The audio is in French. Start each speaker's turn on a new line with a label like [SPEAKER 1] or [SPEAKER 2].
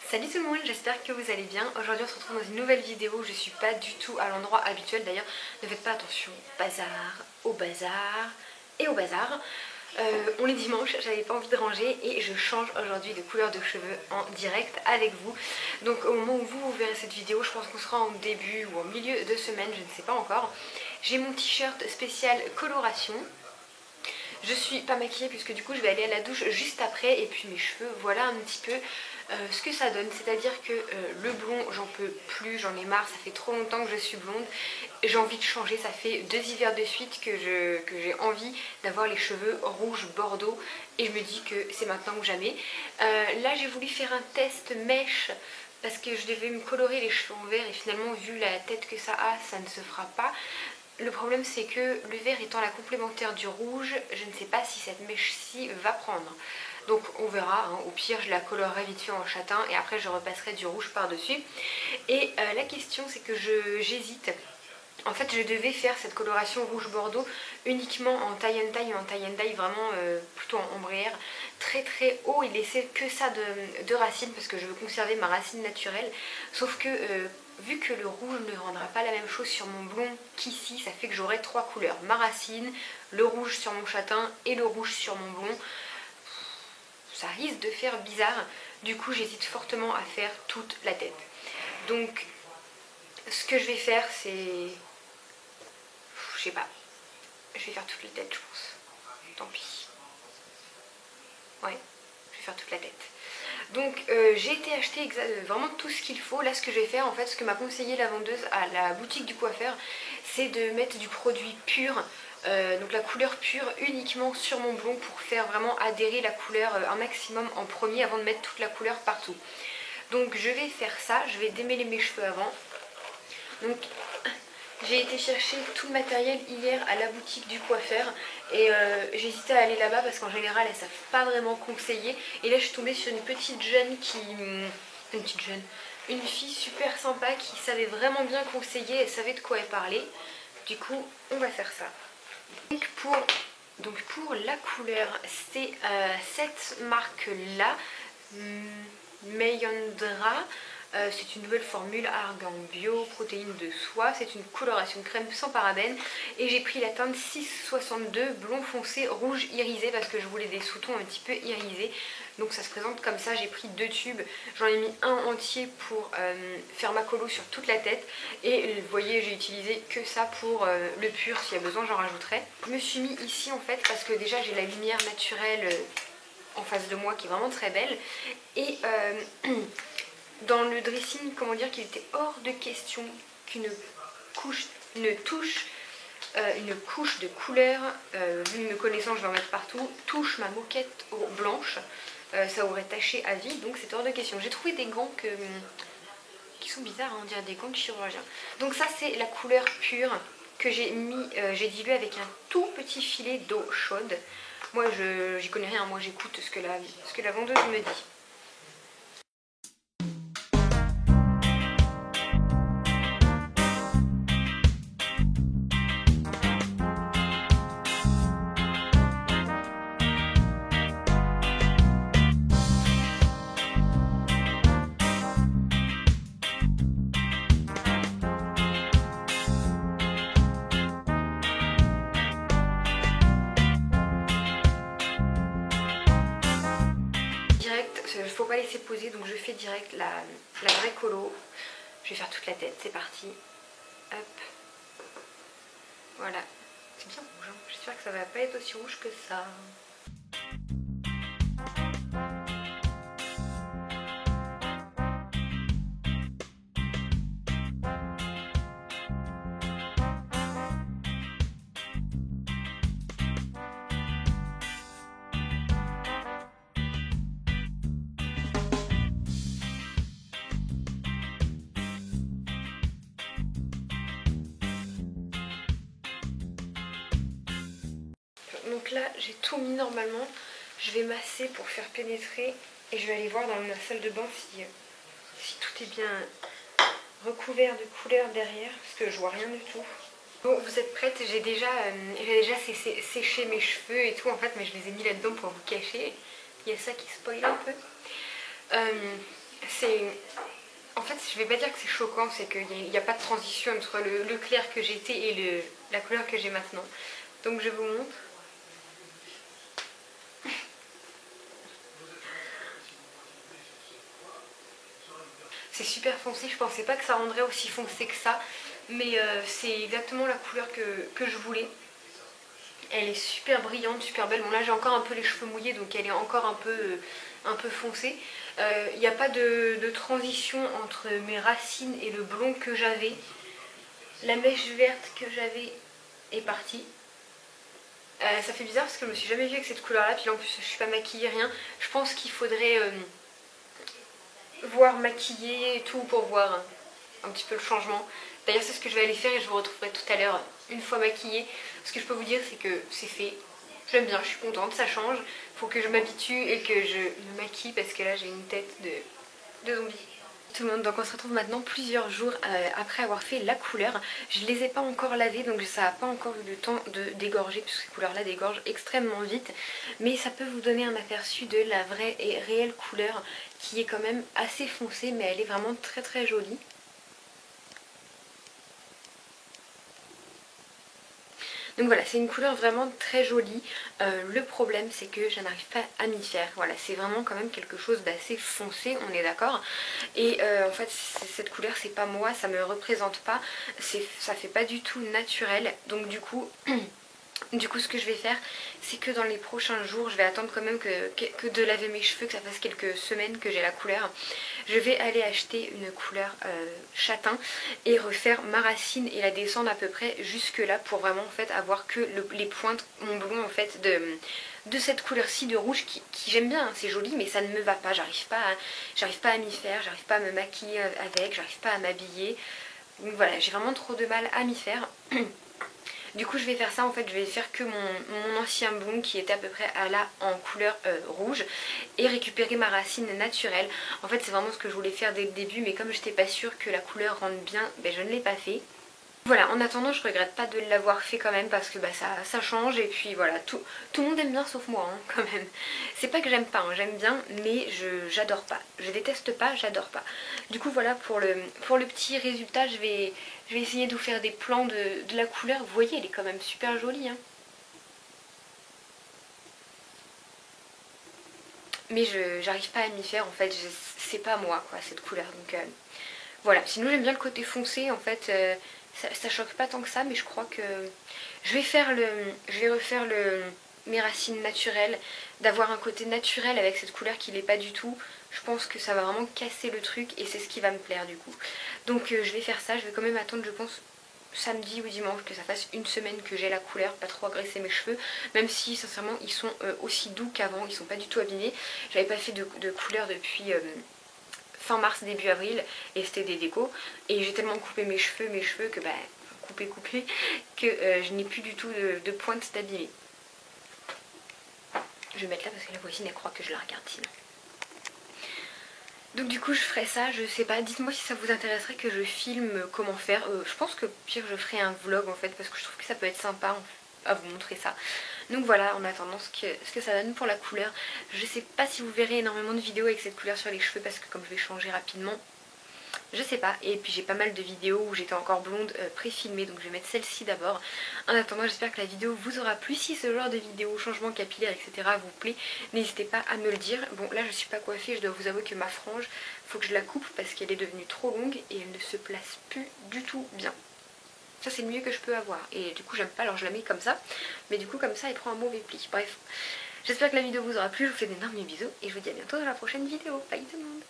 [SPEAKER 1] Salut tout le monde, j'espère que vous allez bien. Aujourd'hui on se retrouve dans une nouvelle vidéo où je suis pas du tout à l'endroit habituel. D'ailleurs ne faites pas attention au bazar et au bazar. On est dimanche, j'avais pas envie de ranger et je change aujourd'hui de couleur de cheveux en direct avec vous. Donc au moment où vous verrez cette vidéo, je pense qu'on sera en début ou en milieu de semaine, je ne sais pas encore. J'ai mon t-shirt spécial coloration. Je suis pas maquillée puisque du coup je vais aller à la douche juste après et puis mes cheveux, voilà un petit peu ce que ça donne. C'est-à-dire que le blond j'en peux plus, j'en ai marre, ça fait trop longtemps que je suis blonde. J'ai envie de changer, ça fait 2 hivers de suite que j'ai envie d'avoir les cheveux rouges bordeaux et je me dis que c'est maintenant ou jamais. Là j'ai voulu faire un test mèche parce que je devais me colorer les cheveux en vert et finalement vu la tête que ça ne se fera pas. Le problème c'est que le vert étant la complémentaire du rouge, je ne sais pas si cette mèche-ci va prendre. Donc on verra, hein. Au pire je la colorerai vite fait en châtain et après je repasserai du rouge par-dessus. Et la question c'est que j'hésite. En fait je devais faire cette coloration rouge bordeaux uniquement en tie and dye, en tie and dye vraiment plutôt en ombrière, très très haut et laisser que ça de racines parce que je veux conserver ma racine naturelle. Sauf que vu que le rouge ne rendra pas la même chose sur mon blond qu'ici, ça fait que j'aurai 3 couleurs. Ma racine, le rouge sur mon châtain et le rouge sur mon blond. Ça risque de faire bizarre. Du coup j'hésite fortement à faire toute la tête. Donc ce que je vais faire c'est... Je sais pas. Je vais faire toute la tête je pense. Tant pis. Ouais, je vais faire toute la tête. Donc j'ai été acheter vraiment tout ce qu'il faut. Là ce que je vais faire en fait, ce que m'a conseillé la vendeuse à la boutique du coiffeur, c'est de mettre du produit pur, donc la couleur pure uniquement sur mon blond pour faire vraiment adhérer la couleur un maximum en premier avant de mettre toute la couleur partout. Donc je vais faire ça, je vais démêler mes cheveux avant. Donc j'ai été chercher tout le matériel hier à la boutique du coiffeur et j'hésitais à aller là-bas parce qu'en général elles savent pas vraiment conseiller. Et là je suis tombée sur une petite jeune une fille super sympa qui savait vraiment bien conseiller, elle savait de quoi elle parlait. Du coup on va faire ça. Donc pour la couleur c'est cette marque là, Mayandra. C'est une nouvelle formule argan bio, protéines de soie, c'est une coloration crème sans parabènes et j'ai pris la teinte 662 blond foncé rouge irisé parce que je voulais des sous-tons un petit peu irisés. Donc ça se présente comme ça, j'ai pris 2 tubes, j'en ai mis un entier pour faire ma colo sur toute la tête et vous voyez j'ai utilisé que ça pour le pur, s'il y a besoin j'en rajouterai. Je me suis mis ici en fait parce que déjà j'ai la lumière naturelle en face de moi qui est vraiment très belle et dans le dressing, comment dire qu'il était hors de question qu'une couche de couleur, vu me connaissant je vais en mettre partout, touche ma moquette blanche, ça aurait taché à vie, donc c'est hors de question. J'ai trouvé des gants qui sont bizarres, hein, on dirait des gants de chirurgien. Donc ça c'est la couleur pure que j'ai dilué avec un tout petit filet d'eau chaude. Moi j'y connais rien, moi j'écoute ce que la vendeuse me dit. Faut pas laisser poser, donc je fais direct la vraie colo. Je vais faire toute la tête, c'est parti. Hop. Voilà. C'est bien rouge, hein. J'espère que ça va pas être aussi rouge que ça. Donc là j'ai tout mis normalement, je vais masser pour faire pénétrer et je vais aller voir dans ma salle de bain si tout est bien recouvert de couleur derrière parce que je vois rien du tout. Bon, vous êtes prêtes? J'ai déjà séché mes cheveux et tout en fait, mais je les ai mis là-dedans pour vous cacher. Il y a ça qui spoil un peu. c'est... En fait, je vais pas dire que c'est choquant, c'est qu'il n'y a pas de transition entre le clair que j'étais et la couleur que j'ai maintenant. Donc je vous montre. C'est super foncé, je pensais pas que ça rendrait aussi foncé que ça. Mais c'est exactement la couleur que je voulais. Elle est super brillante, super belle. Bon là j'ai encore un peu les cheveux mouillés donc elle est encore un peu foncée. Il n'y a pas de transition entre mes racines et le blond que j'avais. La mèche verte que j'avais est partie. Ça fait bizarre parce que je me suis jamais vue avec cette couleur là. Puis là en plus je suis pas maquillée, rien. Je pense qu'il faudrait voir maquiller et tout pour voir un petit peu le changement. D'ailleurs c'est ce que je vais aller faire et je vous retrouverai tout à l'heure une fois maquillée. Ce que je peux vous dire c'est que c'est fait. J'aime bien, je suis contente, ça change. Faut que je m'habitue et que je me maquille parce que là j'ai une tête de zombie. Tout le monde, donc on se retrouve maintenant plusieurs jours après avoir fait la couleur. Je les ai pas encore lavées donc ça n'a pas encore eu le temps de dégorger puisque ces couleurs là dégorgent extrêmement vite. Mais ça peut vous donner un aperçu de la vraie et réelle couleur qui est quand même assez foncée mais elle est vraiment très très jolie. Donc voilà, c'est une couleur vraiment très jolie. Le problème c'est que je n'arrive pas à m'y faire. Voilà, c'est vraiment quand même quelque chose d'assez foncé, on est d'accord. Et en fait cette couleur c'est pas moi, ça me représente pas. Ça fait pas du tout naturel. Donc du coup... Du coup ce que je vais faire c'est que dans les prochains jours je vais attendre quand même que de laver mes cheveux, que ça fasse quelques semaines que j'ai la couleur. Je vais aller acheter une couleur châtain et refaire ma racine et la descendre à peu près jusque là pour vraiment en fait avoir que les pointes, mon blond en fait de cette couleur-ci de rouge qui j'aime bien, hein, c'est joli mais ça ne me va pas, j'arrive pas à m'y faire, j'arrive pas à me maquiller avec, j'arrive pas à m'habiller. Donc voilà, j'ai vraiment trop de mal à m'y faire. Du coup je vais faire ça, en fait je vais faire que mon ancien blond qui était à peu près là en couleur rouge et récupérer ma racine naturelle. En fait c'est vraiment ce que je voulais faire dès le début mais comme j'étais pas sûre que la couleur rende bien, ben, je ne l'ai pas fait. Voilà, en attendant je regrette pas de l'avoir fait quand même parce que bah, ça change et puis voilà, tout le monde aime bien sauf moi hein, quand même. C'est pas que j'aime pas, hein, j'aime bien mais j'adore pas. Je déteste pas, j'adore pas. Du coup voilà pour le petit résultat, je vais essayer de vous faire des plans de la couleur. Vous voyez elle est quand même super jolie hein. Mais j'arrive pas à m'y faire en fait, c'est pas moi quoi cette couleur donc voilà. Sinon j'aime bien le côté foncé en fait. Ça choque pas tant que ça mais je crois que je vais refaire mes racines naturelles, d'avoir un côté naturel avec cette couleur qui l'est pas du tout. Je pense que ça va vraiment casser le truc et c'est ce qui va me plaire du coup. Donc je vais faire ça, je vais quand même attendre je pense samedi ou dimanche que ça fasse une semaine que j'ai la couleur, pas trop agresser mes cheveux, même si sincèrement ils sont aussi doux qu'avant, ils sont pas du tout abîmés. J'avais pas fait de couleur depuis fin mars début avril et c'était des décos et j'ai tellement coupé mes cheveux que bah coupé que je n'ai plus du tout de pointe d'abîmé. Je vais mettre là parce que la voisine elle croit que je la regarde sinon. Donc du coup je ferai ça, je sais pas, dites-moi si ça vous intéresserait que je filme comment faire. Je pense que pire je ferai un vlog en fait parce que je trouve que ça peut être sympa à vous montrer ça. Donc voilà, en attendant ce que ça donne pour la couleur. Je sais pas si vous verrez énormément de vidéos avec cette couleur sur les cheveux parce que comme je vais changer rapidement, je sais pas. Et puis j'ai pas mal de vidéos où j'étais encore blonde pré-filmée, donc je vais mettre celle-ci d'abord. En attendant j'espère que la vidéo vous aura plu. Si ce genre de vidéo, changement capillaire etc vous plaît, n'hésitez pas à me le dire. Bon là je suis pas coiffée, je dois vous avouer que ma frange, faut que je la coupe parce qu'elle est devenue trop longue et elle ne se place plus du tout bien. Ça c'est le mieux que je peux avoir et du coup j'aime pas alors je la mets comme ça. Mais du coup comme ça elle prend un mauvais pli. Bref, j'espère que la vidéo vous aura plu, je vous fais d'énormes bisous et je vous dis à bientôt dans la prochaine vidéo. Bye tout le monde.